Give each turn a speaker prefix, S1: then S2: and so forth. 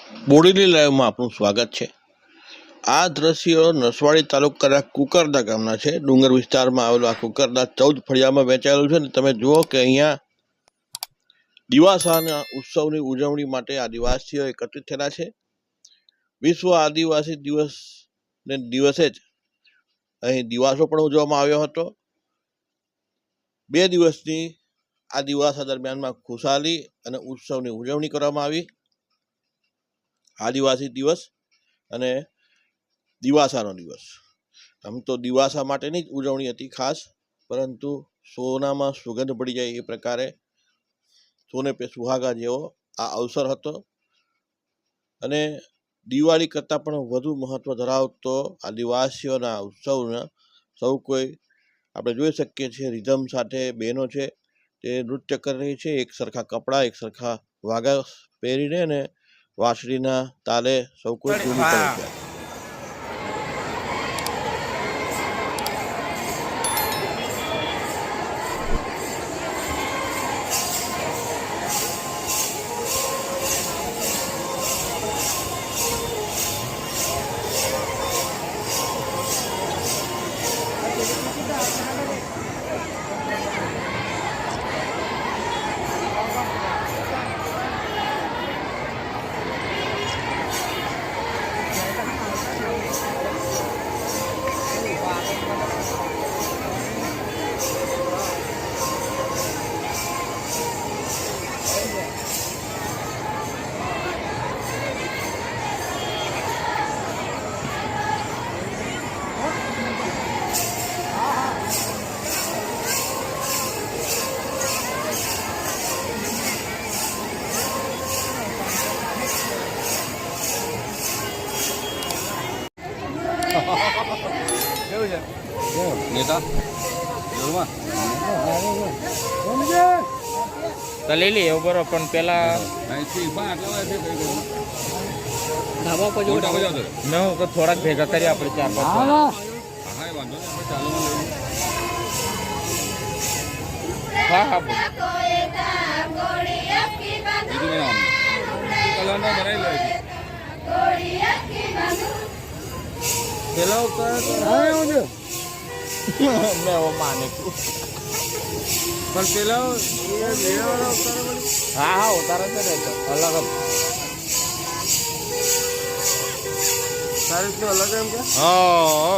S1: બોડેલી લાઈવમાં આપનું સ્વાગત છે। આ દ્રશ્યો નસવાડી તાલુકાના કુકરદા ગામના છે। ડુંગર વિસ્તારમાં આવેલું આ કુકરદા 14 ફળિયામાં વહેંચાયેલું છે ને તમે જુઓ કે અહીંયા દિવાસાના ઉત્સવની ઉજવણી માટે આદિવાસીઓ એકત્રિત થયેલા છે। વિશ્વ આદિવાસી દિવસને દિવસે જ અહીં દિવાસો પણ ઉજવવામાં આવ્યો હતો। 2 દિવસની આ દિવાસા દરમિયાનમાં ખુશાલી અને ઉત્સવની ઉજવણી કરવામાં આવી। આદિવાસી દિવસ અને દિવાસાનો દિવસ, આમ તો દિવાસા માટેની જ ઉજવણી હતી ખાસ, પરંતુ સોનામાં સુગંધ પડી જાય એ પ્રકારે સોને પે સુહાગા જેવો આ અવસર હતો અને દિવાળી કરતાં પણ વધુ મહત્વ ધરાવતો આદિવાસીઓના ઉત્સવના સૌ કોઈ આપણે જોઈ શકીએ છીએ રિધમ સાથે બહેનો છે તે નૃત્ય કરી રહી છે। એક સરખા કપડાં, એક સરખા વાઘા પહેરીને અને વાંસળીના તાલે સૌ કોઈ ઝૂમી પડે છે।
S2: કેવું છે નેતા જોરમાં તો લઈ લઈએ બરોબર, પણ પેલા ધાબા પર મેં થોડાક ભેગા કરી આપણે 4-5 હા હા પેલા મેં માને પણ પેલા હા હા ઉતારે છે ને તો અલગ જ તારીખ અલગ એમ કે હા